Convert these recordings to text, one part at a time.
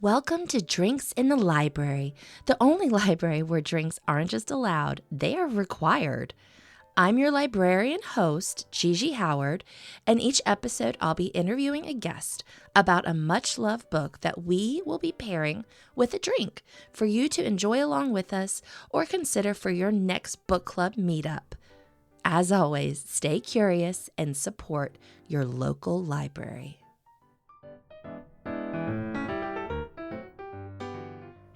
Welcome to Drinks in the Library, the only library where drinks aren't just allowed, they are required. I'm your librarian host, Gigi Howard, and each episode I'll be interviewing a guest about a much-loved book that we will be pairing with a drink for you to enjoy along with us or consider for your next book club meetup. As always, stay curious and support your local library.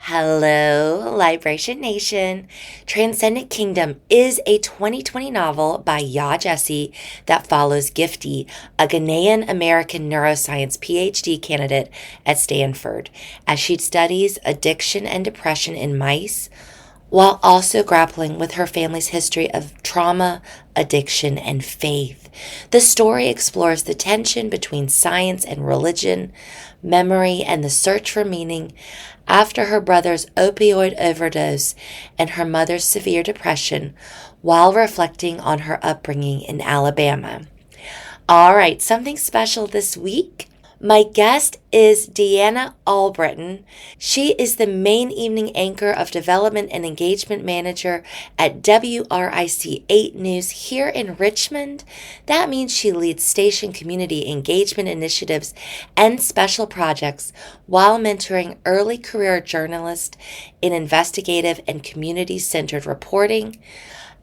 Hello, Libration Nation. Transcendent Kingdom is a 2020 novel by Gyasi that follows Gifty, a Ghanaian-American neuroscience PhD candidate at Stanford, as she studies addiction and depression in mice, while also grappling with her family's history of trauma, addiction, and faith. The story explores the tension between science and religion, memory, and the search for meaning after her brother's opioid overdose and her mother's severe depression, while reflecting on her upbringing in Alabama. All right, something special this week. My guest is Deanna Allbrittin. She is the main evening anchor of Development and Engagement Manager at WRIC 8 News here in Richmond. That means she leads station community engagement initiatives and special projects while mentoring early career journalists in investigative and community-centered reporting.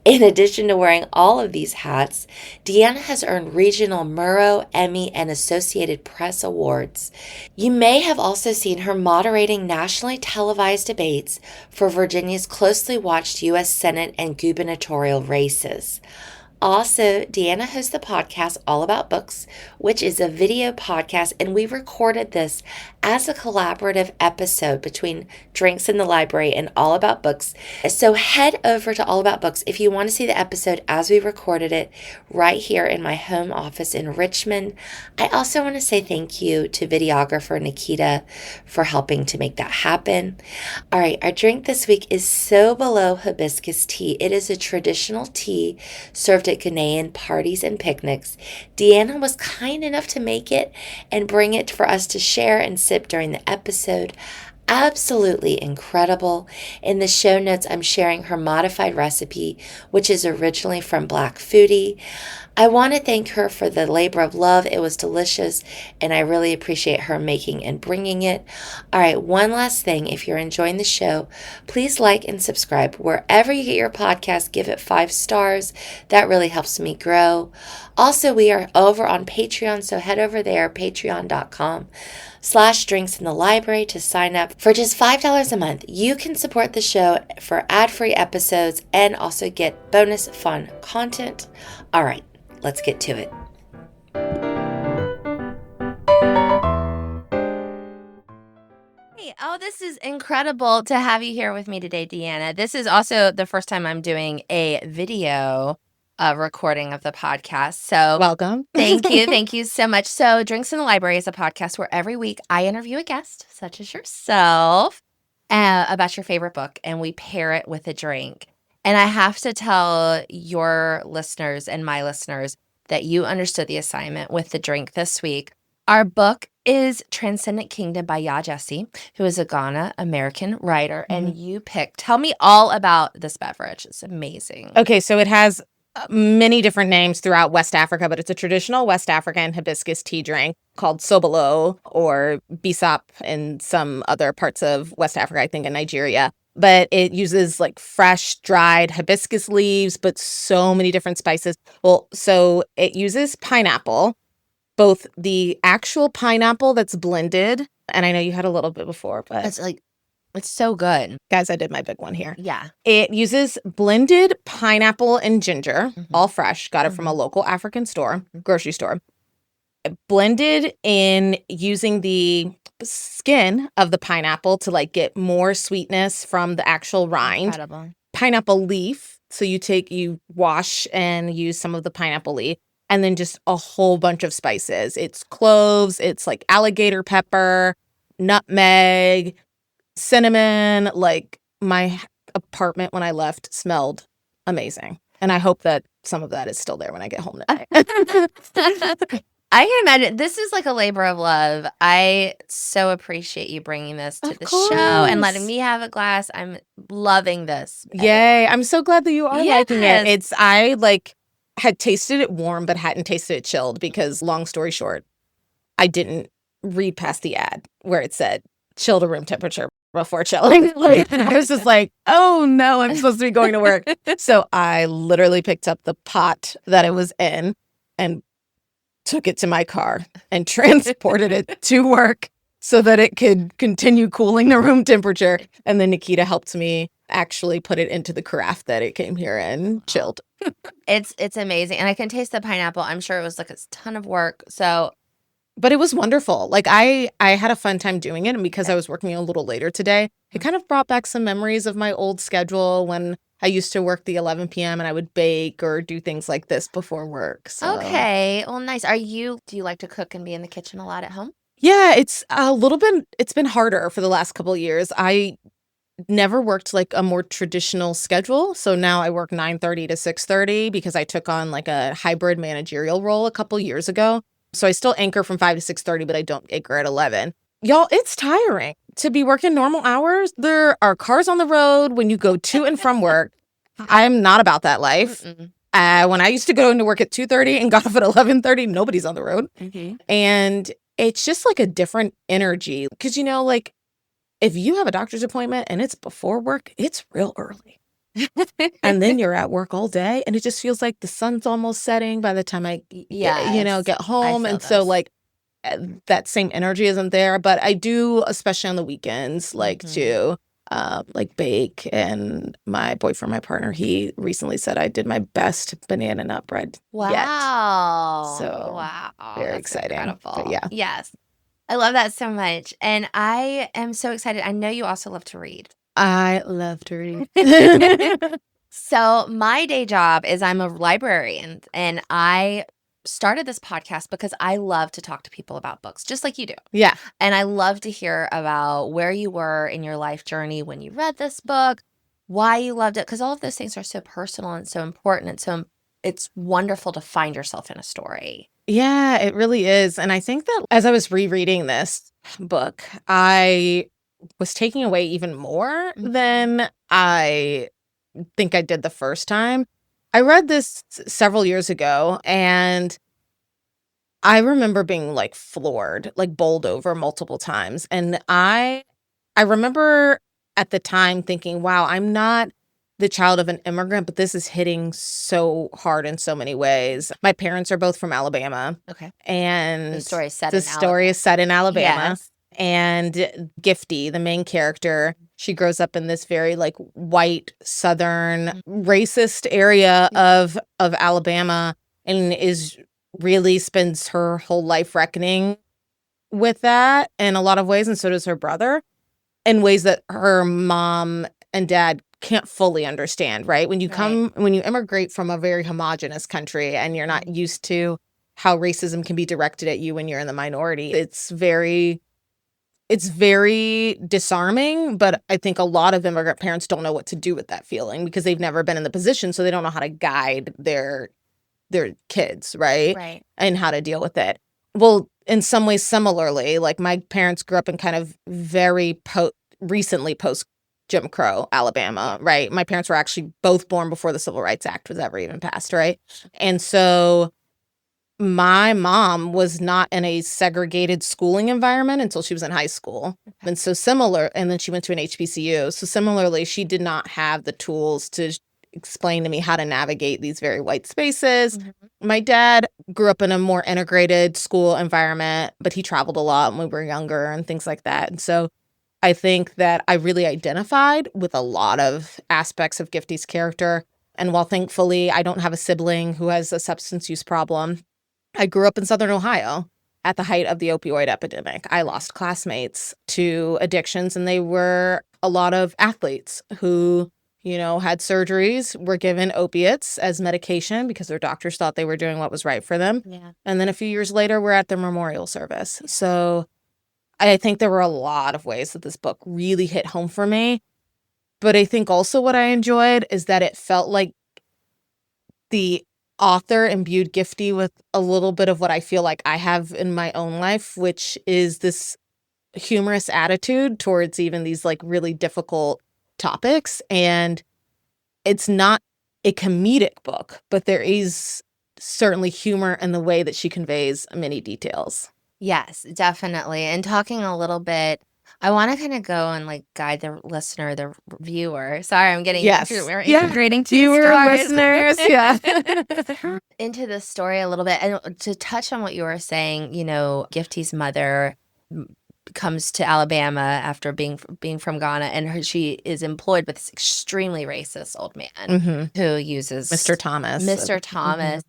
In addition to wearing all of these hats, Deanna has earned regional Murrow, Emmy, and Associated Press awards. You may have also seen her moderating nationally televised debates for Virginia's closely watched U.S. Senate and gubernatorial races. Also, Deanna hosts the podcast All About Books, which is a video podcast, and we recorded this as a collaborative episode between Drinks in the Library and All About Books. So head over to All About Books if you want to see the episode as we recorded it right here in my home office in Richmond. I also want to say thank you to videographer Nikita for helping to make that happen. All right, our drink this week is Sobolo hibiscus tea. It is a traditional tea served at Ghanaian parties and picnics. Deanna was kind enough to make it and bring it for us to share and sip during the episode. Absolutely incredible. In the show notes, I'm sharing her modified recipe, which is originally from Black Foodie. I want to thank her for the labor of love. It was delicious, and I really appreciate her making and bringing it. All right, one last thing. If you're enjoying the show, please like and subscribe. Wherever you get your podcast, give it 5 stars. That really helps me grow. Also, we are over on Patreon, so head over there, patreon.com/drinksinthelibrary to sign up. For just $5 a month, you can support the show for ad-free episodes and also get bonus fun content. All right, let's get to it. Hey, this is incredible to have you here with me today, Deanna. This is also the first time I'm doing a video recording of the podcast. So welcome. Thank you. Thank you so much. So Drinks in the Library is a podcast where every week I interview a guest, such as yourself, about your favorite book, and we pair it with a drink. And I have to tell your listeners and my listeners that you understood the assignment with the drink this week. Our book is Transcendent Kingdom by Gyasi, who is a Ghana-American writer, and you picked. Tell me all about this beverage. It's amazing. Okay, so it has many different names throughout West Africa, but it's a traditional West African hibiscus tea drink called Sobolo or Bisop in some other parts of West Africa, I think in Nigeria. But it uses like fresh, dried hibiscus leaves, but so many different spices. Well, so it uses pineapple, both the actual pineapple that's blended, and I know you had a little bit before, but it's so good. Guys, I did my big one here. Yeah. It uses blended pineapple and ginger, all fresh. Got it from a local African store, grocery store. Blended in using the skin of the pineapple to like get more sweetness from the actual rind. Incredible. Pineapple leaf. So you wash and use some of the pineapple leaf. And then just a whole bunch of spices. It's cloves. It's like alligator pepper, nutmeg, cinnamon. Like my apartment when I left smelled amazing. And I hope that some of that is still there when I get home tonight. I can imagine. This is like a labor of love. I so appreciate you bringing this to Of the show and letting course. me have a glass. I'm loving this. Yay. I'm so glad that you are liking it. Yes. I like had tasted it warm, but hadn't tasted it chilled because, long story short, I didn't read past the ad where it said chill to room temperature before chilling. Like, I was just like, oh no, I'm supposed to be going to work. So I literally picked up the pot that it was in and took it to my car and transported it to work so that it could continue cooling the room temperature. And then Nikita helped me actually put it into the carafe that it came here and chilled. It's amazing. And I can taste the pineapple. I'm sure it was like a ton of work. So But it was wonderful. Like I had a fun time doing it. And because I was working a little later today, it kind of brought back some memories of my old schedule when I used to work the 11 p.m. and I would bake or do things like this before work. So. okay. Well, nice. Do you like to cook and be in the kitchen a lot at home? Yeah, it's a little bit, it's been harder for the last couple of years. I never worked like a more traditional schedule. So now I work 9:30 to 6:30 because I took on like a hybrid managerial role a couple years ago. So I still anchor from 5 to 6:30, but I don't anchor at 11. Y'all, it's tiring to be working normal hours. There are cars on the road when you go to and from work. I'm not about that life. When I used to go into work at 2:30 and got off at 11:30, nobody's on the road. And it's just like a different energy. Because, like if you have a doctor's appointment and it's before work, it's real early. And then you're at work all day and it just feels like the sun's almost setting by the time I get home. And so like that same energy isn't there. But I do, especially on the weekends, like to like bake. And my boyfriend, my partner, he recently said I did my best banana nut bread yet. So wow. very That's exciting. incredible. But yeah. Yes. I love that so much. And I am so excited. I know you also love to read. I love to read. So my day job is I'm a librarian, and I started this podcast because I love to talk to people about books, just like you do. Yeah. And I love to hear about where you were in your life journey when you read this book, why you loved it, because all of those things are so personal and so important. And so it's wonderful to find yourself in a story. Yeah, it really is. And I think that as I was rereading this book, I was taking away even more than I think I did the first time. I read this several years ago and I remember being like floored, like bowled over multiple times. And I remember at the time thinking, wow, I'm not the child of an immigrant, but this is hitting so hard in so many ways. My parents are both from Alabama. Okay. And The story is set in Alabama. Yes. And Gifty, the main character, she grows up in this very like white, southern, racist area of Alabama and really spends her whole life reckoning with that in a lot of ways. And so does her brother in ways that her mom and dad can't fully understand, right? When you immigrate from a very homogenous country and you're not used to how racism can be directed at you when you're in the minority, it's very disarming. But I think a lot of immigrant parents don't know what to do with that feeling because they've never been in the position, so they don't know how to guide their kids, right? Right. And how to deal with it. Well, in some ways, similarly, like my parents grew up in kind of very recently post Jim Crow Alabama, right? My parents were actually both born before the Civil Rights Act was ever even passed, right? And so my mom was not in a segregated schooling environment until she was in high school. Okay. And so and then she went to an HBCU. So similarly, she did not have the tools to explain to me how to navigate these very white spaces. My dad grew up in a more integrated school environment, but he traveled a lot when we were younger and things like that. And so I think that I really identified with a lot of aspects of Gifty's character. And while thankfully I don't have a sibling who has a substance use problem, I grew up in Southern Ohio at the height of the opioid epidemic. I lost classmates to addictions, and they were a lot of athletes who had surgeries, were given opiates as medication because their doctors thought they were doing what was right for them. Yeah. And then a few years later, we're at their memorial service. Yeah. So I think there were a lot of ways that this book really hit home for me. But I think also what I enjoyed is that it felt like the author imbued Gifty with a little bit of what I feel like I have in my own life, which is this humorous attitude towards even these like really difficult topics. And it's not a comedic book, but there is certainly humor in the way that she conveys many details. Yes, definitely. And talking a little bit, I want to kind of go and like guide the listener, the viewer. Sorry, I'm getting Yes. we're Yeah. integrating two Viewer, stories. listeners, yeah. Into the story a little bit. And to touch on what you were saying, Gifty's mother comes to Alabama after being from Ghana, and she is employed with this extremely racist old man Mhm. who uses Mr. Thomas. Mr. Thomas,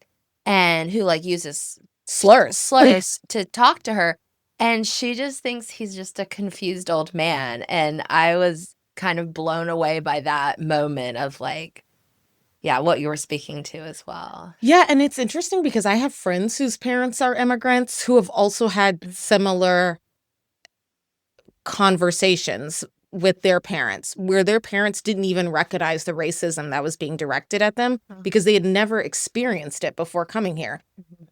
and who like uses Slurs. to talk to her, and she just thinks he's just a confused old man. And I was kind of blown away by that moment of like, yeah, what you were speaking to as well. Yeah, and it's interesting because I have friends whose parents are immigrants who have also had similar conversations with their parents where their parents didn't even recognize the racism that was being directed at them because they had never experienced it before coming here.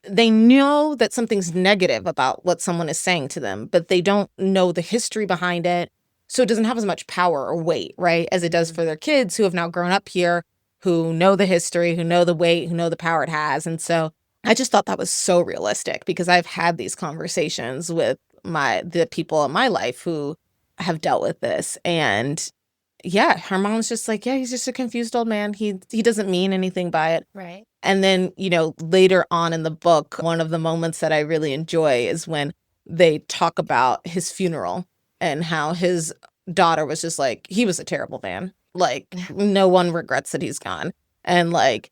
They know that something's negative about what someone is saying to them, but they don't know the history behind it. So it doesn't have as much power or weight, right, as it does for their kids who have now grown up here, who know the history, who know the weight, who know the power it has. And so I just thought that was so realistic because I've had these conversations with the people in my life who have dealt with this. And yeah, her mom's just like, yeah, he's just a confused old man. He doesn't mean anything by it. Right. And then, later on in the book, one of the moments that I really enjoy is when they talk about his funeral and how his daughter was just like, he was a terrible man. Like, no one regrets that he's gone. And like,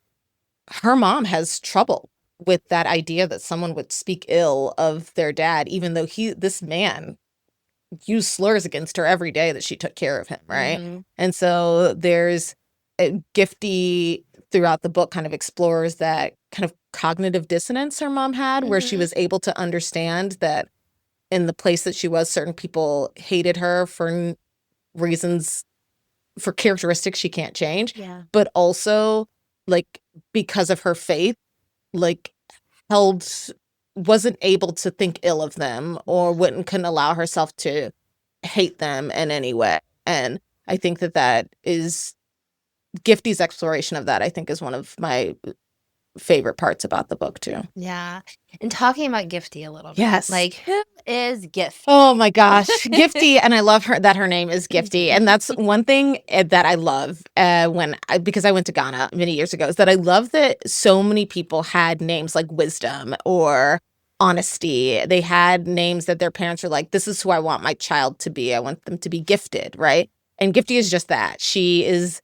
her mom has trouble with that idea that someone would speak ill of their dad, even though this man used slurs against her every day that she took care of him, right? Mm-hmm. And so there's a Gifty throughout the book kind of explores that kind of cognitive dissonance her mom had, where she was able to understand that in the place that she was, certain people hated her for reasons, for characteristics she can't change, but also like because of her faith, like wasn't able to think ill of them or couldn't allow herself to hate them in any way. And I think that is Gifty's exploration of that, I think, is one of my favorite parts about the book too. Yeah. And talking about Gifty a little bit. Yes. Like, who is Gifty? Oh my gosh, Gifty. And I love her name is Gifty. And that's one thing that I love because I went to Ghana many years ago, is that I love that so many people had names like Wisdom or Honesty. They had names that their parents were like, this is who I want my child to be. I want them to be gifted, right? And Gifty is just that. She is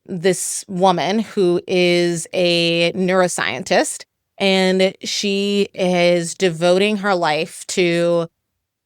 this woman who is a neuroscientist, and she is devoting her life to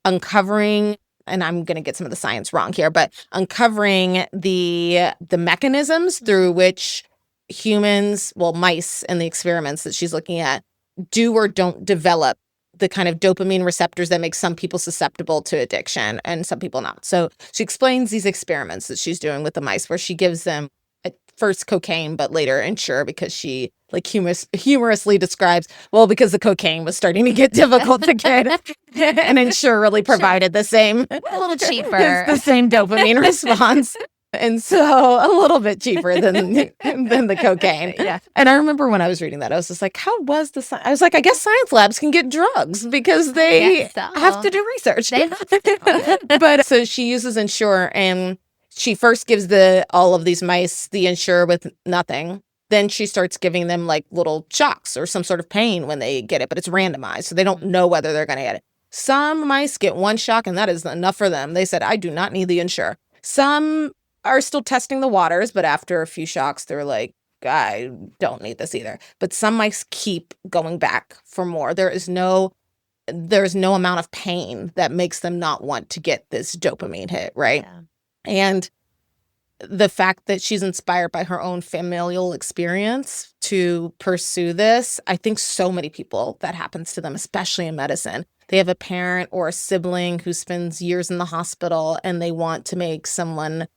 uncovering, and I'm going to get some of the science wrong here, but uncovering the mechanisms through which humans, mice in the experiments that she's looking at, do or don't develop the kind of dopamine receptors that make some people susceptible to addiction and some people not. So she explains these experiments that she's doing with the mice where she gives them at first cocaine, but later Ensure, because she like humorously describes, because the cocaine was starting to get difficult to get, and Ensure really provided the same, a little cheaper, the same dopamine response. And so a little bit cheaper than the cocaine. Yeah. And I remember when I was reading that, I was just like, how was I was like, I guess science labs can get drugs because they have to do research. But so she uses Ensure, and she first gives all of these mice the Ensure with nothing. Then she starts giving them like little shocks or some sort of pain when they get it, but it's randomized. So they don't know whether they're going to get it. Some mice get one shock and that is enough for them. They said, I do not need the Ensure. Some are still testing the waters, but after a few shocks, they're like, I don't need this either. But some mice keep going back for more. There's no amount of pain that makes them not want to get this dopamine hit, right? Yeah. And the fact that she's inspired by her own familial experience to pursue this, I think so many people that happens to them, especially in medicine. They have a parent or a sibling who spends years in the hospital and they want to make someone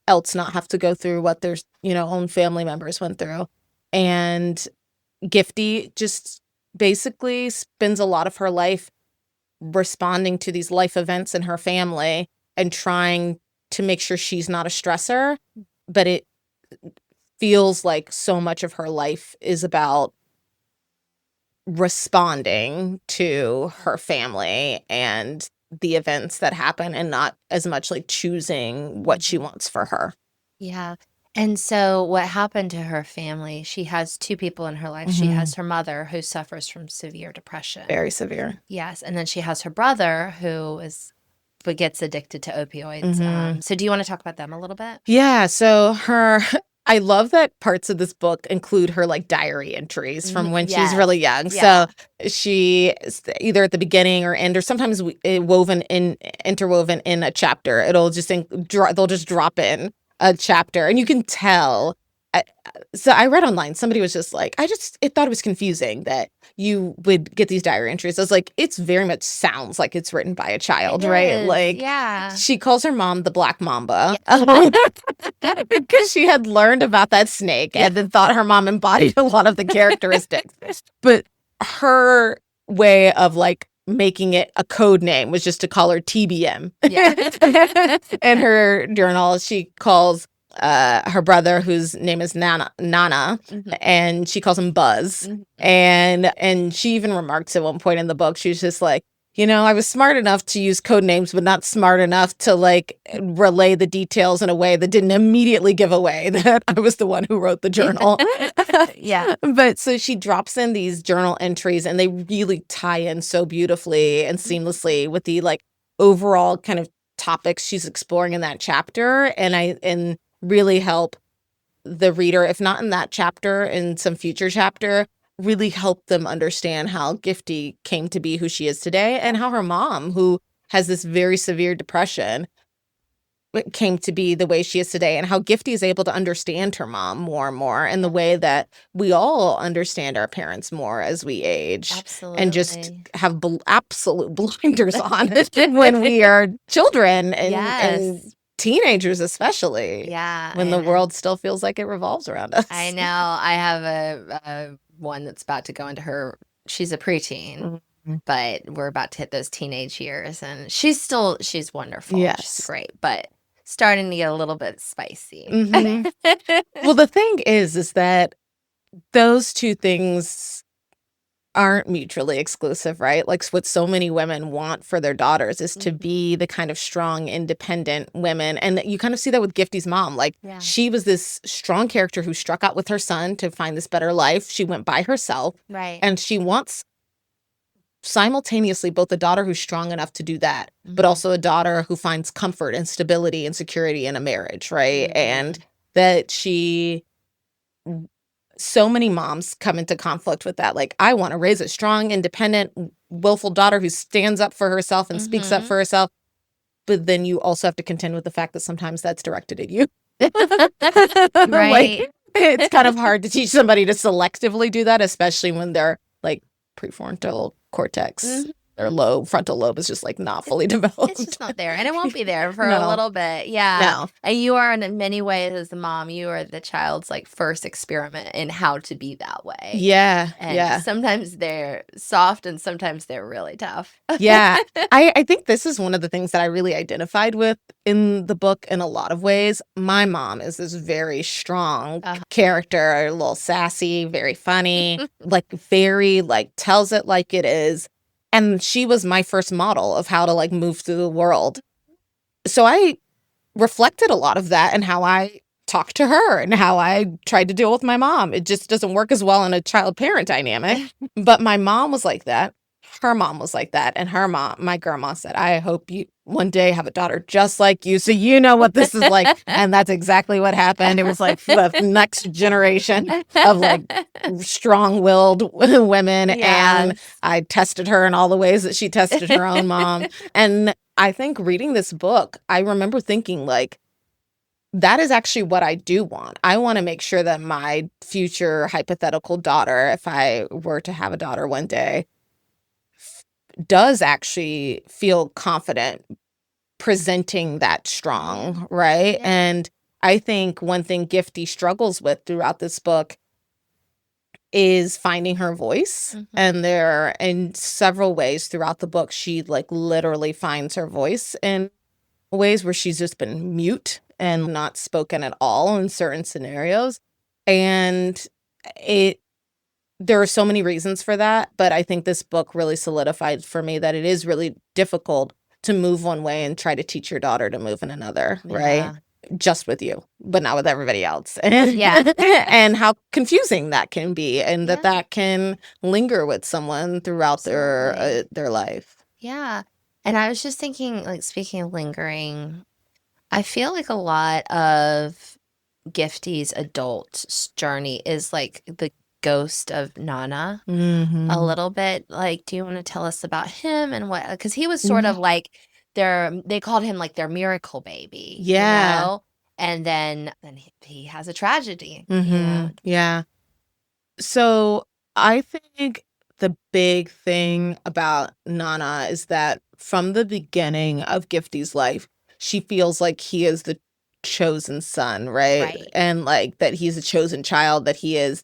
else not have to go through what their own family members went through. And Gifty just basically spends a lot of her life responding to these life events in her family and trying to make sure she's not a stressor, but it feels like so much of her life is about responding to her family and the events that happen and not as much like choosing what she wants for her. Yeah. And so what happened to her family, she has two people in her life. She has her mother who suffers from severe depression. Very severe. Yes. And then she has her brother but gets addicted to opioids. So do you want to talk about them a little bit? Yeah. So I love that parts of this book include her like diary entries from when she's really young. Yeah. So she either at the beginning or end, or sometimes interwoven in a chapter. It'll just they'll just drop in a chapter, and you can tell. So I read online, somebody was just like, I thought it was confusing that you would get these diary entries. I was like, it's very much sounds like it's written by a child, right? Like, yeah. she calls her mom the Black Mamba because she had learned about that snake and then thought her mom embodied a lot of the characteristics. But her way of like making it a code name was just to call her TBM. Yeah. In her journal, she calls her brother, whose name is Nana, and she calls him Buzz. And she even remarks at one point in the book, she's just like, I was smart enough to use code names, but not smart enough to like relay the details in a way that didn't immediately give away that I was the one who wrote the journal. Yeah. But so she drops in these journal entries, and they really tie in so beautifully and seamlessly with the like overall kind of topics she's exploring in that chapter, and really help the reader, if not in that chapter, in some future chapter, really help them understand how Gifty came to be who she is today, and how her mom, who has this very severe depression, came to be the way she is today, and how Gifty is able to understand her mom more and more in the way that we all understand our parents more as we age. Absolutely. And just have absolute blinders on when we are children and teenagers, especially. Yeah. When the world still feels like it revolves around us. I know. I have a one that's about to go into she's a preteen, but we're about to hit those teenage years, and she's wonderful. Yes. She's great, but starting to get a little bit spicy. Well, the thing is that those two things aren't mutually exclusive, right? Like what so many women want for their daughters is to be the kind of strong, independent women. And you kind of see that with Gifty's mom. Like she was this strong character who struck out with her son to find this better life. She went by herself. Right. And she wants simultaneously both a daughter who's strong enough to do that, but also a daughter who finds comfort and stability and security in a marriage, right? And that so many moms come into conflict with that. Like, I want to raise a strong, independent, willful daughter who stands up for herself and speaks up for herself. But then you also have to contend with the fact that sometimes that's directed at you. Right. Like, it's kind of hard to teach somebody to selectively do that, especially when they're like prefrontal cortex. Their frontal lobe is just like not fully developed. It's just not there, and it won't be there for a little bit. Yeah. No. And you are, in many ways, as the mom, you are the child's like first experiment in how to be that way. Yeah. And sometimes they're soft and sometimes they're really tough. Yeah. I think this is one of the things that I really identified with in the book in a lot of ways. My mom is this very strong character, a little sassy, very funny, like very like tells it like it is. And she was my first model of how to like move through the world. So I reflected a lot of that in how I talked to her and how I tried to deal with my mom. It just doesn't work as well in a child-parent dynamic. But my mom was like that. Her mom was like that. And her mom, my grandma, said, I hope you one day have a daughter just like you, so you know what this is like. And that's exactly what happened. It was like the next generation of like strong-willed women. And I tested her in all the ways that she tested her own mom. And I think reading this book, I remember thinking like, that is actually what I do want. I want to make sure that my future hypothetical daughter, if I were to have a daughter one day, does actually feel confident presenting that strong, right? And I think one thing Gifty struggles with throughout this book is finding her voice. And there, in several ways throughout the book, she like literally finds her voice in ways where she's just been mute and not spoken at all in certain scenarios. And there are so many reasons for that, but I think this book really solidified for me that it is really difficult to move one way and try to teach your daughter to move in another, right? Just with you, but not with everybody else. And, and how confusing that can be, and that can linger with someone throughout their life. Yeah. And I was just thinking, like, speaking of lingering, I feel like a lot of Gifty's adult journey is like the ghost of Nana a little bit. Like, do you want to tell us about him and what? Because he was sort of like they called him like their miracle baby. Yeah. You know? And then he has a tragedy. Yeah. So I think the big thing about Nana is that from the beginning of Gifty's life, she feels like he is the chosen son, right? And like that he's a chosen child, that he is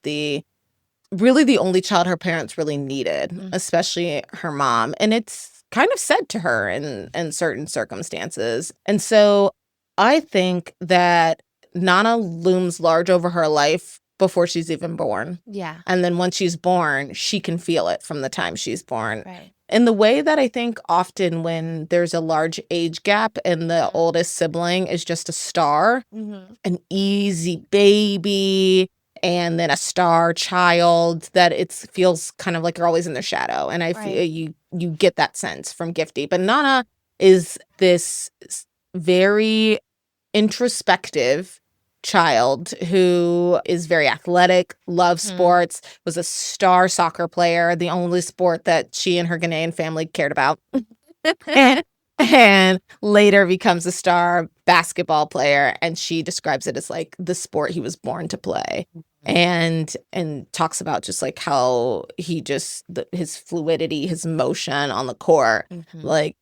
really the only child her parents really needed, especially her mom. And it's kind of said to her in certain circumstances. And so I think that Nana looms large over her life before she's even born. Yeah. And then once she's born, she can feel it from the time she's born. Right. In the way that I think often when there's a large age gap and the oldest sibling is just a star, an easy baby, and then a star child, that it feels kind of like you're always in their shadow. And I feel you get that sense from Gifty. But Nana is this very introspective child who is very athletic, loves sports, was a star soccer player, the only sport that she and her Ghanaian family cared about. and later becomes a star basketball player, and she describes it as like the sport he was born to play. And talks about just like how he just his fluidity, his motion on the court, like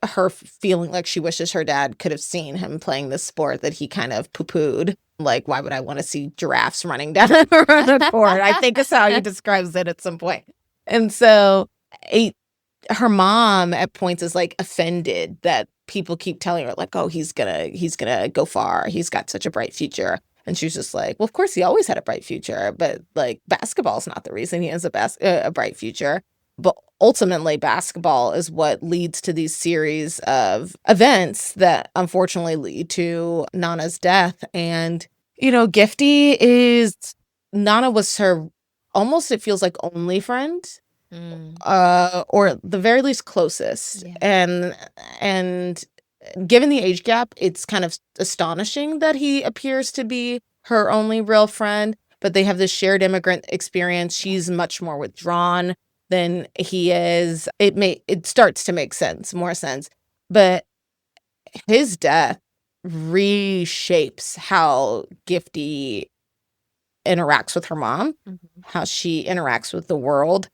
her feeling like she wishes her dad could have seen him playing this sport that he kind of poo-pooed. Like, why would I want to see giraffes running down the court? I think is how he describes it at some point. And so her mom at points is like offended that people keep telling her like, oh, he's gonna go far. He's got such a bright future. And she's just like, well, of course he always had a bright future, but like basketball is not the reason he has a bright future. But ultimately, basketball is what leads to these series of events that unfortunately lead to Nana's death. And, you know, Nana was her almost, it feels like, only friend, or the very least closest. Yeah. And given the age gap, it's kind of astonishing that he appears to be her only real friend, but they have this shared immigrant experience. She's much more withdrawn than he is. It starts to make more sense. But his death reshapes how Gifty interacts with her mom, how she interacts with the world.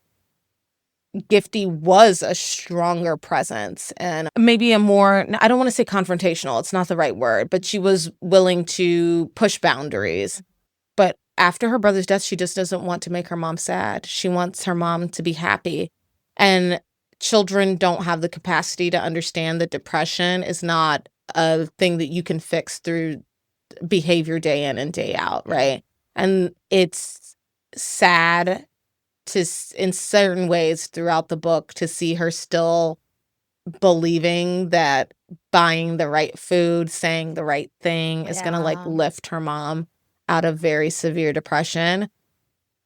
Gifty was a stronger presence and maybe a more, I don't want to say confrontational, it's not the right word, but she was willing to push boundaries. But after her brother's death, she just doesn't want to make her mom sad. She wants her mom to be happy. And children don't have the capacity to understand that depression is not a thing that you can fix through behavior day in and day out, right? And it's sad in certain ways throughout the book to see her still believing that buying the right food, saying the right thing is going to like lift her mom out of very severe depression.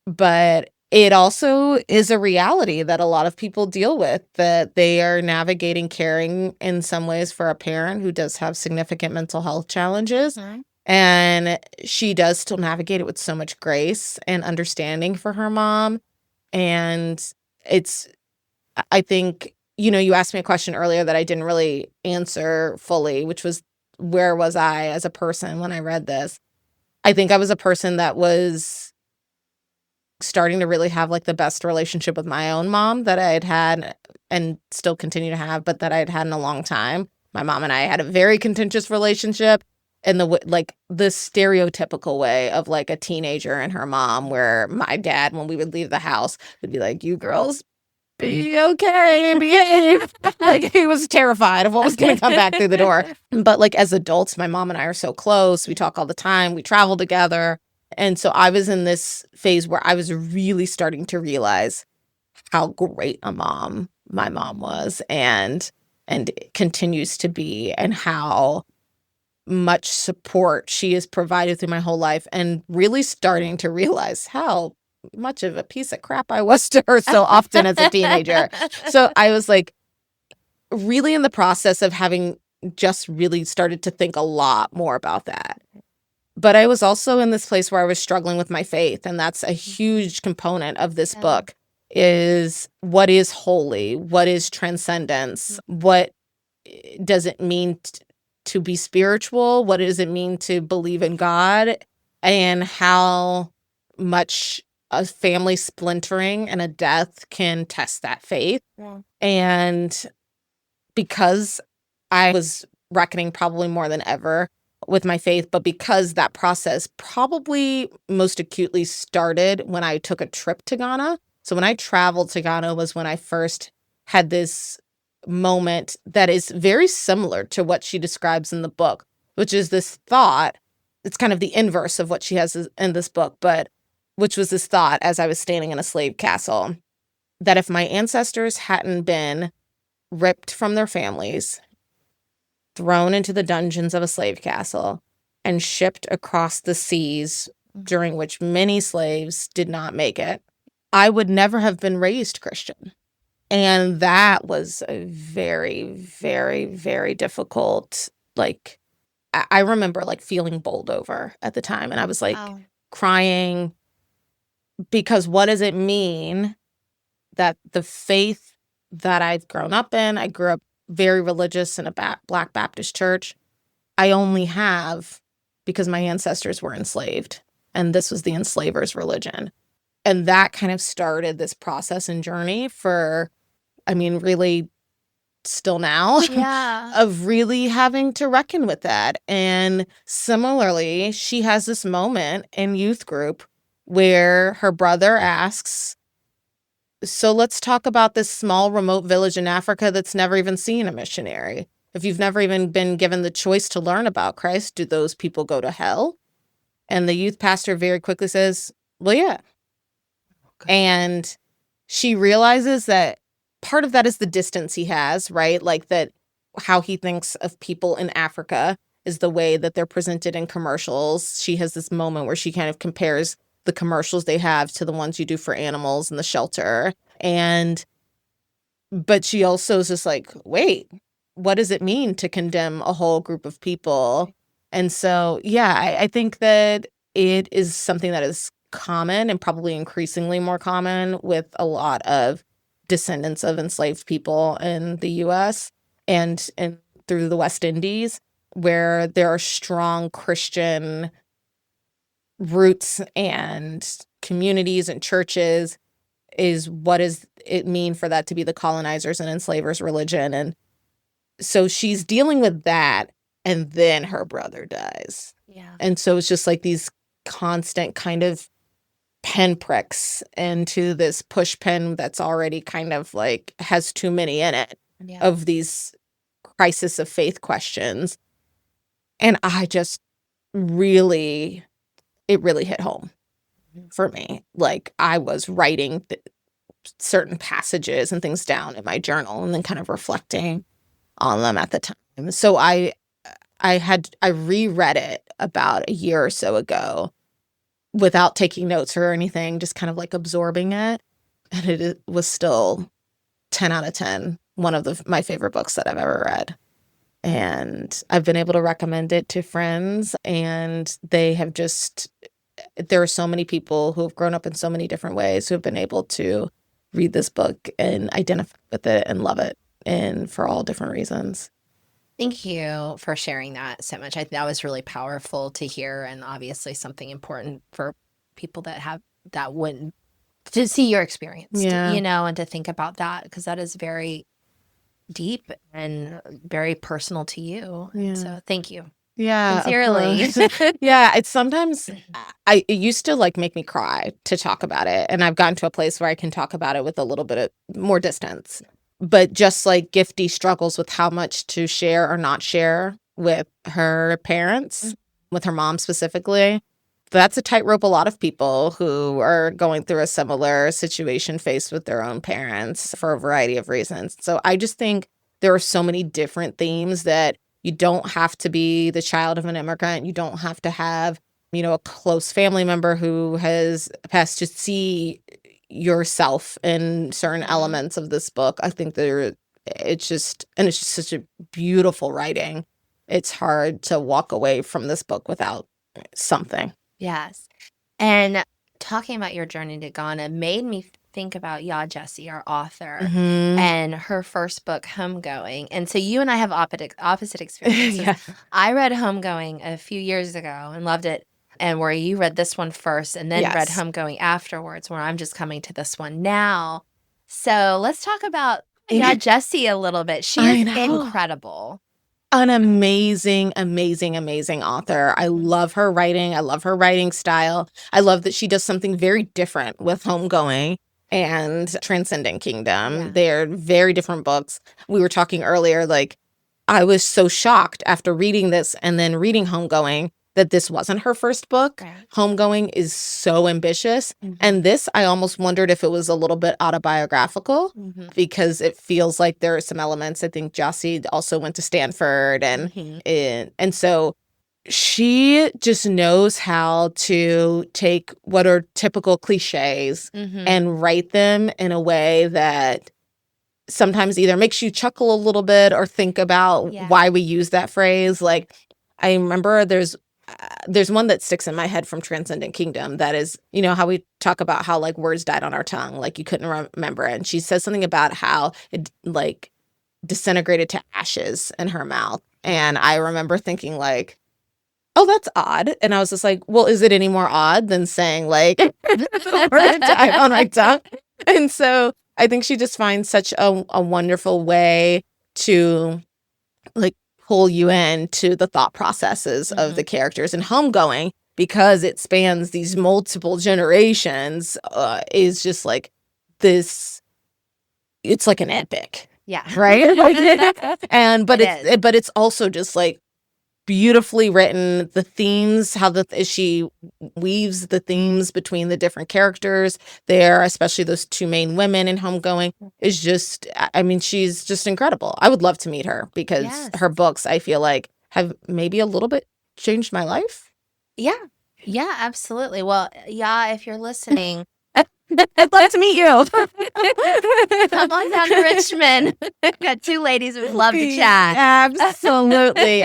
But it also is a reality that a lot of people deal with, that they are navigating caring in some ways for a parent who does have significant mental health challenges. And she does still navigate it with so much grace and understanding for her mom. And I think, you know, you asked me a question earlier that I didn't really answer fully, which was, where was I as a person when I read this? I think I was a person that was starting to really have like the best relationship with my own mom that I had and still continue to have, but that I had in a long time. My mom and I had a very contentious relationship. in the like the stereotypical way of like a teenager and her mom, where my dad, when we would leave the house, would be like, "You girls be okay, behave." Like he was terrified of what was going to come back through the door. But like as adults, my mom and I are so close. We talk all the time. We travel together. And so I was in this phase where I was really starting to realize how great a mom my mom was and continues to be, and how much support she has provided through my whole life, and really starting to realize how much of a piece of crap I was to her so often as a teenager. So I was like really in the process of having just really started to think a lot more about that. But I was also in this place where I was struggling with my faith, and that's a huge component of this book, is what is holy? What is transcendence? What does it mean to be spiritual? What does it mean to believe in God? And how much a family splintering and a death can test that faith. Yeah. And because I was reckoning probably more than ever with my faith, but because that process probably most acutely started when I took a trip to Ghana. So when I traveled to Ghana was when I first had this moment that is very similar to what she describes in the book, which is this thought. It's kind of the inverse of what she has in this book, but which was this thought as I was standing in a slave castle, that if my ancestors hadn't been ripped from their families, thrown into the dungeons of a slave castle, and shipped across the seas, during which many slaves did not make it, I would never have been raised Christian. And that was a very, very, very difficult, like, I remember like feeling bowled over at the time. And I was like crying, because what does it mean that the faith that I've grown up in, I grew up very religious in a Black Baptist church, I only have because my ancestors were enslaved, and this was the enslaver's religion. And that kind of started this process and journey for, I mean, really still now, of really having to reckon with that. And similarly, she has this moment in youth group where her brother asks, "So let's talk about this small remote village in Africa that's never even seen a missionary. If you've never even been given the choice to learn about Christ, do those people go to hell?" And the youth pastor very quickly says, "Well, yeah." Okay. And she realizes that part of that is the distance he has, right? Like that how he thinks of people in Africa is the way that they're presented in commercials. She has this moment where she kind of compares the commercials they have to the ones you do for animals in the shelter. But she also is just like, wait, what does it mean to condemn a whole group of people? And so, yeah, I think that it is something that is common, and probably increasingly more common, with a lot of descendants of enslaved people in the U.S. and through the West Indies, where there are strong Christian roots and communities and churches. Is what does it mean for that to be the colonizers and enslavers' religion? And so she's dealing with that, and then her brother dies. Yeah. And so it's just like these constant kind of pen pricks into this push pen that's already kind of like has too many in it, of these crisis of faith questions. And I just really, it really hit home for me. Like I was writing certain passages and things down in my journal and then kind of reflecting on them at the time. So I reread it about a year or so ago without taking notes or anything, just kind of like absorbing it. And it was still 10 out of 10, one of my favorite books that I've ever read. And I've been able to recommend it to friends, and they have just, there are so many people who have grown up in so many different ways who have been able to read this book and identify with it and love it, and for all different reasons. Thank you for sharing that so much. That was really powerful to hear, and obviously something important for people that wouldn't, to see your experience, and to think about that, because that is very deep and very personal to you. Yeah. So thank you. Yeah, of Sincerely. course. Yeah, it's sometimes it used to like make me cry to talk about it, and I've gotten to a place where I can talk about it with a little bit of more distance. But just like Gifty struggles with how much to share or not share with her parents, with her mom specifically. That's a tightrope a lot of people who are going through a similar situation face with their own parents for a variety of reasons. So I just think there are so many different themes that you don't have to be the child of an immigrant. You don't have to have, a close family member who has passed to see yourself in certain elements of this book. I think it's just such a beautiful writing. It's hard to walk away from this book without something. Yes. And talking about your journey to Ghana made me think about Gyasi, our author, and her first book, Homegoing. And so you and I have opposite experiences. Yeah. I read Homegoing a few years ago and loved it. And where you read this one first and then read Yes. Homegoing afterwards, where I'm just coming to this one now. So let's talk about Gyasi a little bit. She I is know. incredible. An amazing, amazing, amazing author. I love her writing. I love her writing style. I love that she does something very different with Homegoing and Transcendent Kingdom. Yeah. They're very different books. We were talking earlier, like, I was so shocked after reading this and then reading Homegoing that this wasn't her first book. Right. Homegoing is so ambitious. And this, I almost wondered if it was a little bit autobiographical because it feels like there are some elements. I think Gyasi also went to Stanford and so she just knows how to take what are typical cliches and write them in a way that sometimes either makes you chuckle a little bit or think about why we use that phrase. Like, I remember there's one that sticks in my head from Transcendent Kingdom that is, how we talk about how like words died on our tongue, like you couldn't remember it. And she says something about how it like disintegrated to ashes in her mouth. And I remember thinking like, oh, that's odd. And I was just like, well, is it any more odd than saying like the word died on my tongue? And so I think she just finds such a wonderful way to like pull you into the thought processes of the characters. And Homegoing, because it spans these multiple generations, is just like this. It's like an epic, right? But it's also just like beautifully written. The themes, how she weaves the themes between the different characters there, especially those two main women in Homegoing, is just, I mean, she's just incredible. I would love to meet her because her books, I feel like, have maybe a little bit changed my life. Yeah, absolutely. Well, if you're listening, I'd love to meet you. come on down to Richmond. Got two ladies who would love to chat. Absolutely.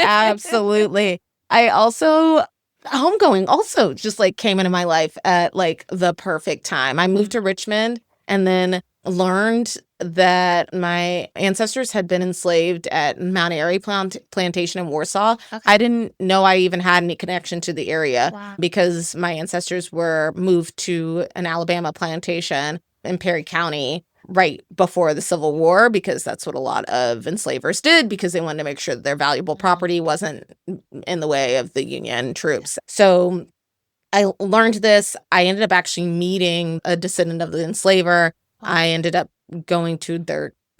I also, Homegoing also just like came into my life at like the perfect time. I moved to Richmond and then learned that my ancestors had been enslaved at Mount Airy plantation in Warsaw. I didn't know I even had any connection to the area because my ancestors were moved to an Alabama plantation in Perry County right before the Civil War, because that's what a lot of enslavers did, because they wanted to make sure that their valuable property wasn't in the way of the Union troops. So I learned this. I ended up actually meeting a descendant of the enslaver. I ended up going to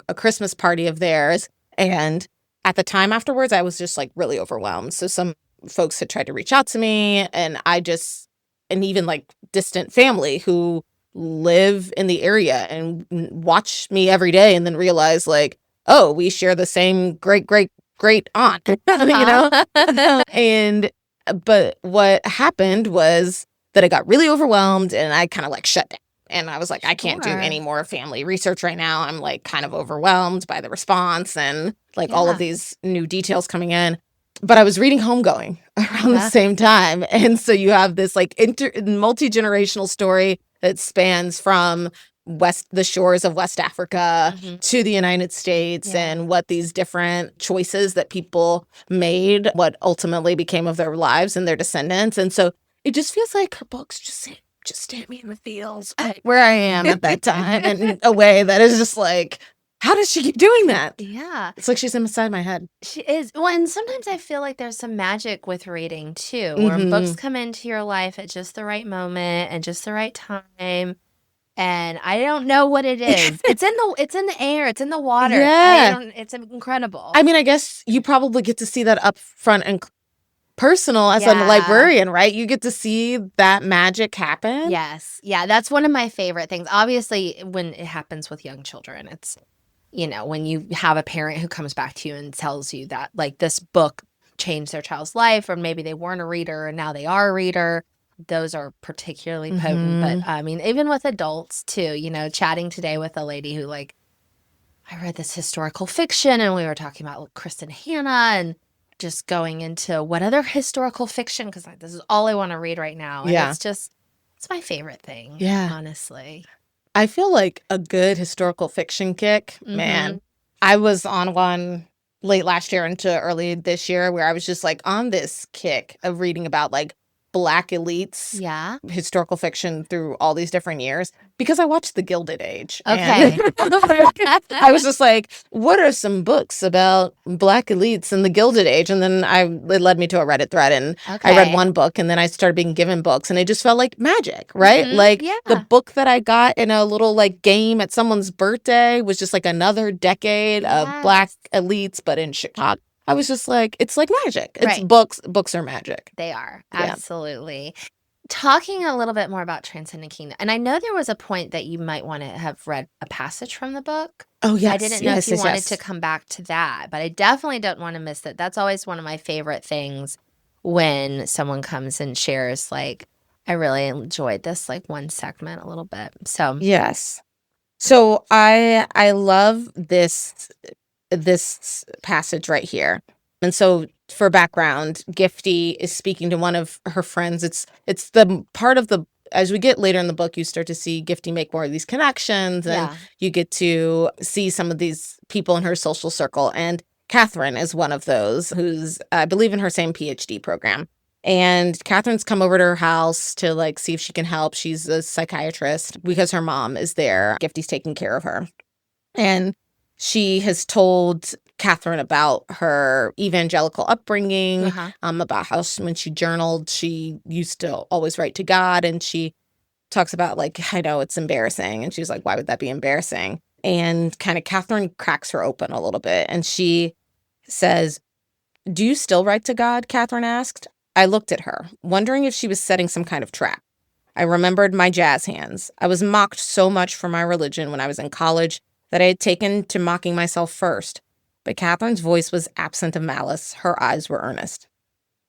a Christmas party of theirs. And at the time afterwards, I was just like really overwhelmed. So some folks had tried to reach out to me, and even like distant family who live in the area and watch me every day, and then realize like, oh, we share the same great aunt, but what happened was that I got really overwhelmed and I kind of like shut down. And I was like, I can't do any more family research right now. I'm like kind of overwhelmed by the response and like all of these new details coming in. But I was reading Homegoing around the same time. And so you have this like multi-generational story that spans from the shores of West Africa to the United States, and what these different choices that people made, what ultimately became of their lives and their descendants. And so it just feels like her books just hit me in the feels where I am at that time in a way that is just like, how does she keep doing that? Yeah. It's like she's inside my head. She is. Well, and sometimes I feel like there's some magic with reading too, where books come into your life at just the right moment and just the right time. And I don't know what it is. It's in the air, it's in the water. Yeah. It's incredible. I mean, I guess you probably get to see that up front and personal as a Yeah. librarian, right? You get to see that magic happen. Yes. Yeah, that's one of my favorite things. Obviously, when it happens with young children, it's, when you have a parent who comes back to you and tells you that, like, this book changed their child's life, or maybe they weren't a reader and now they are a reader. Those are particularly potent. But I mean, even with adults too, chatting today with a lady who, like, I read this historical fiction and we were talking about Kristen Hanna and just going into what other historical fiction, because this is all I want to read right now. And it's my favorite thing. Yeah. Honestly. I feel like a good historical fiction kick, man. I was on one late last year into early this year where I was just like on this kick of reading about like Black elites, historical fiction through all these different years, because I watched The Gilded Age. Okay. I was just like, what are some books about Black elites in the Gilded Age? And then it led me to a Reddit thread, and I read one book, and then I started being given books, and it just felt like magic, right? Like the book that I got in a little like game at someone's birthday was just like another decade of Black elites, but in Chicago. I was just like, it's like magic. It's books. Books are magic. They are. Absolutely. Talking a little bit more about Transcendent Kingdom. And I know there was a point that you might want to have read a passage from the book. Oh, yes. I didn't know if you wanted to come back to that, but I definitely don't want to miss that. That's always one of my favorite things when someone comes and shares, like, I really enjoyed this, like, one segment a little bit. So, yes. So I love this passage right here. And so for background, Gifty is speaking to one of her friends. It's the part of the, as we get later in the book, you start to see Gifty make more of these connections, and you get to see some of these people in her social circle. And Catherine is one of those who's, I believe, in her same PhD program. And Catherine's come over to her house to like see if she can help. She's a psychiatrist because her mom is there. Gifty's taking care of her. And she has told Catherine about her evangelical upbringing, about how when she journaled, she used to always write to God. And she talks about, like, I know it's embarrassing. And she's like, why would that be embarrassing? And kind of Catherine cracks her open a little bit. And she says, do you still write to God? Catherine asked. I looked at her, wondering if she was setting some kind of trap. I remembered my jazz hands. I was mocked so much for my religion when I was in college that I had taken to mocking myself first. But Catherine's voice was absent of malice. Her eyes were earnest.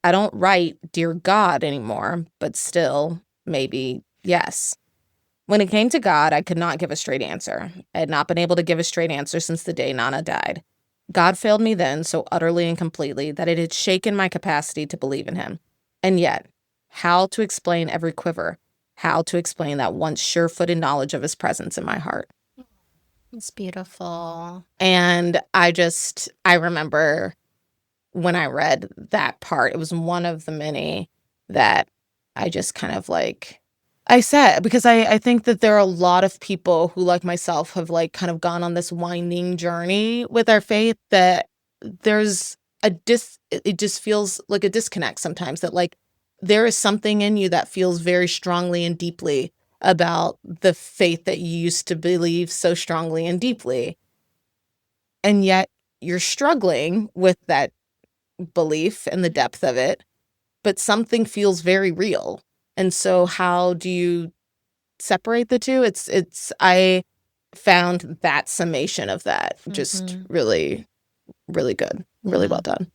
I don't write, dear God, anymore, but still, maybe, yes. When it came to God, I could not give a straight answer. I had not been able to give a straight answer since the day Nana died. God failed me then so utterly and completely that it had shaken my capacity to believe in him. And yet, how to explain every quiver? How to explain that once sure-footed knowledge of his presence in my heart? It's beautiful. And I remember when I read that part, it was one of the many that I just kind of like, I said, because I think that there are a lot of people who, like myself, have like kind of gone on this winding journey with our faith, that there's it just feels like a disconnect sometimes, that like there is something in you that feels very strongly and deeply about the faith that you used to believe so strongly and deeply. And yet you're struggling with that belief and the depth of it, but something feels very real. And so how do you separate the two? I found that summation of that just really, really good. Really well done.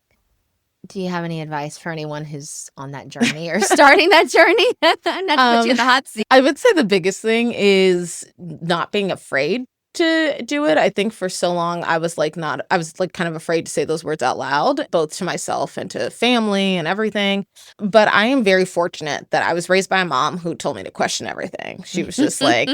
Do you have any advice for anyone who's on that journey or starting that journey? Not to put you in the hot seat. I would say the biggest thing is not being afraid to do it. I think for so long I was like kind of afraid to say those words out loud, both to myself and to family and everything. But I am very fortunate that I was raised by a mom who told me to question everything. She was just like,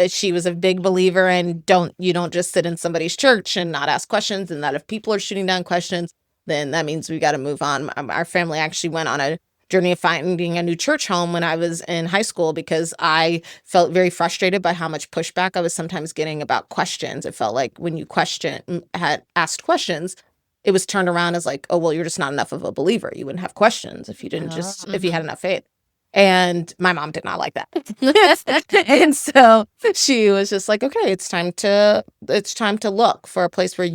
she was a big believer in you don't just sit in somebody's church and not ask questions, and that if people are shooting down questions, then that means we got to move on. Our family actually went on a journey of finding a new church home when I was in high school, because I felt very frustrated by how much pushback I was sometimes getting about questions. It felt like when you had asked questions, it was turned around as like, oh, well, you're just not enough of a believer. You wouldn't have questions if you didn't if you had enough faith. And my mom did not like that. And so she was just like, okay, it's time to look for a place where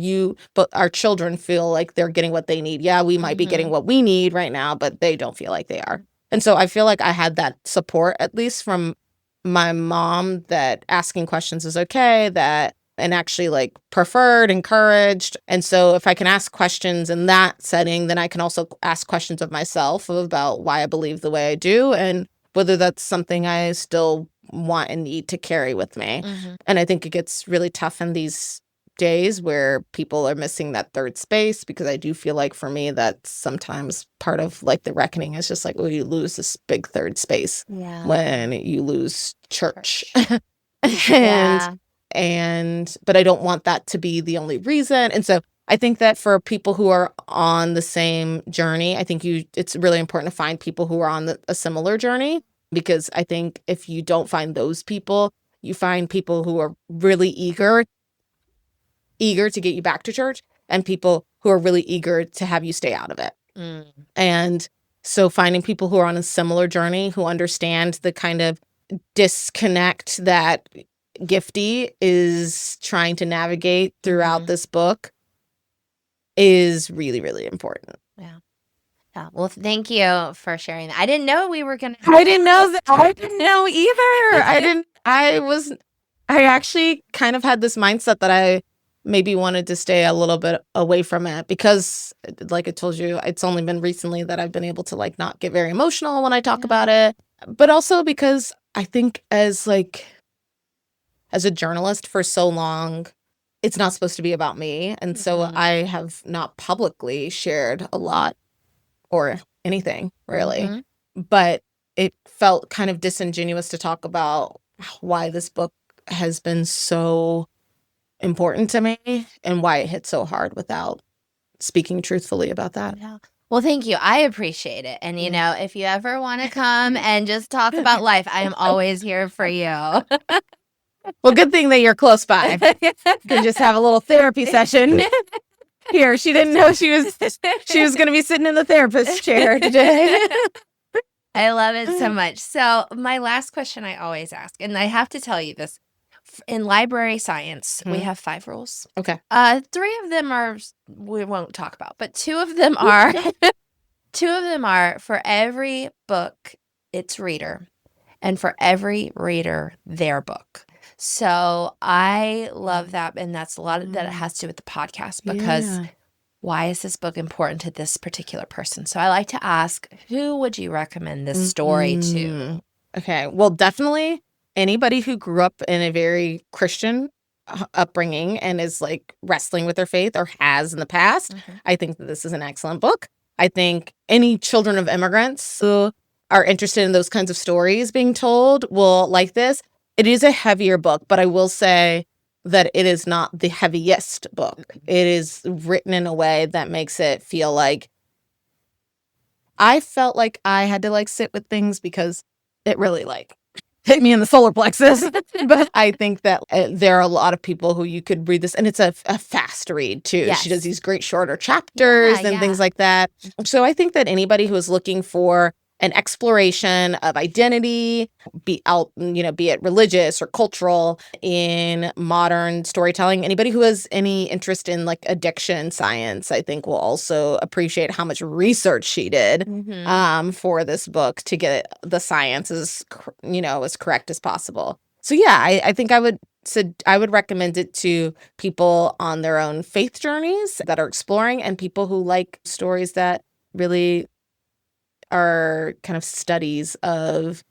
but our children feel like they're getting what they need. Yeah, we might be getting what we need right now, but they don't feel like they are. And so I feel like I had that support, at least from my mom, that asking questions is okay, and actually like preferred, encouraged. And so if I can ask questions in that setting, then I can also ask questions of myself about why I believe the way I do and whether that's something I still want and need to carry with me. And I think it gets really tough in these days where people are missing that third space, because I do feel like for me that's sometimes part of like the reckoning is just like, oh, you lose this big third space when you lose church. But I don't want that to be the only reason. And so I think that for people who are on the same journey, I think it's really important to find people who are on a similar journey, because I think if you don't find those people, you find people who are really eager to get you back to church, and people who are really eager to have you stay out of it. And so finding people who are on a similar journey, who understand the kind of disconnect that Gifty is trying to navigate throughout this book is really, really important. Yeah. Well, thank you for sharing that. I didn't know we were going to. I didn't know that. I didn't know either. I actually kind of had this mindset that I maybe wanted to stay a little bit away from it, because like I told you, it's only been recently that I've been able to like not get very emotional when I talk about it. But also because I think as a journalist for so long, it's not supposed to be about me. And so I have not publicly shared a lot or anything, really. But it felt kind of disingenuous to talk about why this book has been so important to me and why it hit so hard without speaking truthfully about that. Yeah. Well, thank you. I appreciate it. And, if you ever want to come and just talk about life, I am always here for you. Well, good thing that you're close by. You can just have a little therapy session. Here, she didn't know she was going to be sitting in the therapist chair today. I love it so much. So my last question I always ask, and I have to tell you this, in library science, we have 5 rules. Okay. 3 of them we won't talk about, but 2 of them are, for every book, its reader, and for every reader, their book. So I love that. And that's a lot that it has to do with the podcast, because why is this book important to this particular person? So I like to ask, who would you recommend this story to? Okay. Well, definitely anybody who grew up in a very Christian upbringing and is like wrestling with their faith or has in the past. I think that this is an excellent book. I think any children of immigrants who are interested in those kinds of stories being told will like this. It is a heavier book, but I will say that it is not the heaviest book. It is written in a way that makes it feel like I felt like I had to like sit with things, because it really like hit me in the solar plexus. But I think that there are a lot of people who you could read this, and it's a fast read too. Yes. She does these great shorter chapters and things like that. So I think that anybody who is looking for an exploration of identity, be it religious or cultural, in modern storytelling. Anybody who has any interest in like addiction science, I think will also appreciate how much research she did for this book to get the science as correct as possible. So yeah, I think I would recommend it to people on their own faith journeys that are exploring, and people who like stories that really are kind of studies of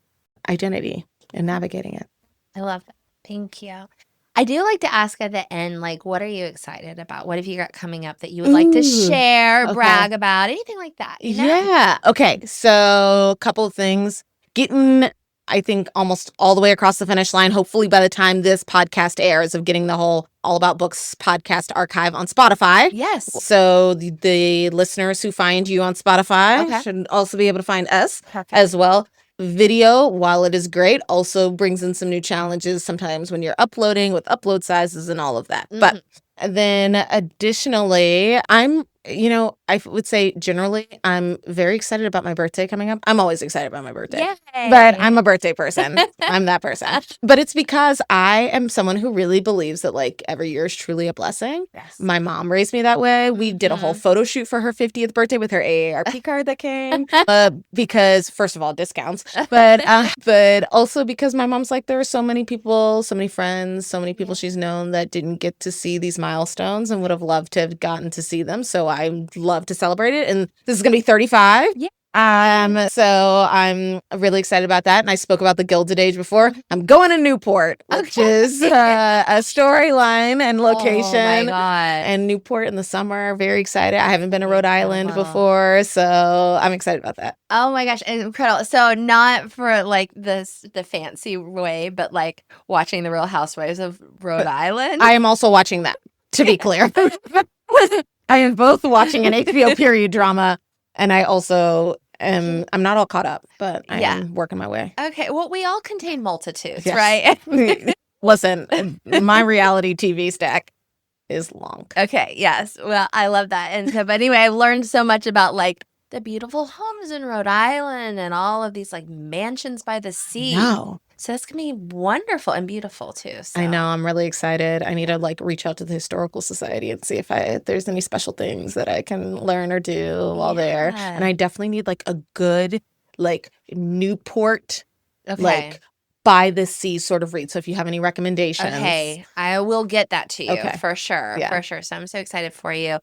identity and navigating it. I love that. Thank you. I do like to ask at the end, like, what are you excited about? What have you got coming up that you would like to share, brag about, anything like that? Yeah. Okay. So a couple of things. Getting I think, almost all the way across the finish line, hopefully by the time this podcast airs, of getting the whole All About Books podcast archive on Spotify. Yes. So the listeners who find you on Spotify should also be able to find us as well. Video, while it is great, also brings in some new challenges sometimes when you're uploading with upload sizes and all of that. But then additionally, I would say generally, I'm very excited about my birthday coming up. I'm always excited about my birthday. Yay. But I'm a birthday person. I'm that person. But it's because I am someone who really believes that like every year is truly a blessing. Yes. My mom raised me that way. We did a whole photo shoot for her 50th birthday with her AARP card that came. Because first of all, discounts. But also because my mom's like, there are so many people, so many friends, so many people she's known that didn't get to see these milestones and would have loved to have gotten to see them. So I love to celebrate it. And this is going to be 35. Yeah. So I'm really excited about that. And I spoke about the Gilded Age before. I'm going to Newport, which is a storyline and location. Oh my God. And Newport in the summer. Very excited. I haven't been to Rhode Island before, so I'm excited about that. Oh my gosh, incredible. So not for like the fancy way, but like watching the Real Housewives of Rhode Island. I am also watching that, to be clear. I am both watching an HBO period drama, and I also I'm not all caught up, but I am working my way. Okay, well, we all contain multitudes, Yes. right? Listen, my reality TV stack is long. Okay, yes. Well, I love that. And so, but anyway, I've learned so much about like the beautiful homes in Rhode Island and all of these like mansions by the sea. No. So that's going to be wonderful and beautiful too. So. I know. I'm really excited. I need to like reach out to the Historical Society and see if there's any special things that I can learn or do while there. And I definitely need like a good like Newport, like by the sea sort of read. So if you have any recommendations. Okay. I will get that to you for sure. Yeah. For sure. So I'm so excited for you.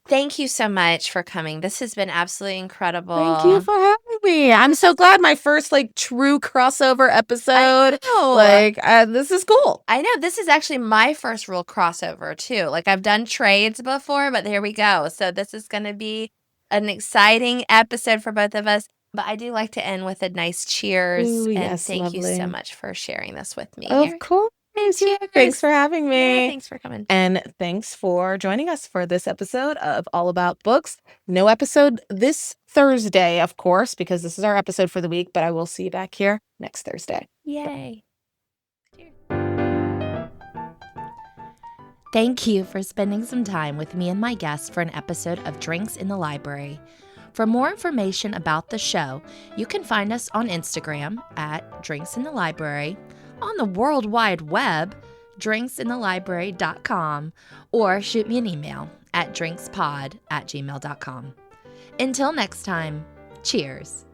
Thank you so much for coming. This has been absolutely incredible. Thank you for having me. I'm so glad my first like true crossover episode. Like this is cool. I know. This is actually my first real crossover too. Like I've done trades before, but there we go. So this is going to be an exciting episode for both of us. But I do like to end with a nice cheers. Ooh, and yes, thank you lovely. so much for sharing this with me. Of course. Cheers. Thanks for having me. Yeah, thanks for coming. And thanks for joining us for this episode of All About Books. No episode this Thursday, of course, because this is our episode for the week, but I will see you back here next Thursday. Yay. Thank you for spending some time with me and my guests for an episode of Drinks in the Library. For more information about the show, you can find us on Instagram at Drinks in the Library, on the World Wide Web, drinksinthelibrary.com, or shoot me an email at drinkspod@gmail.com. Until next time, cheers.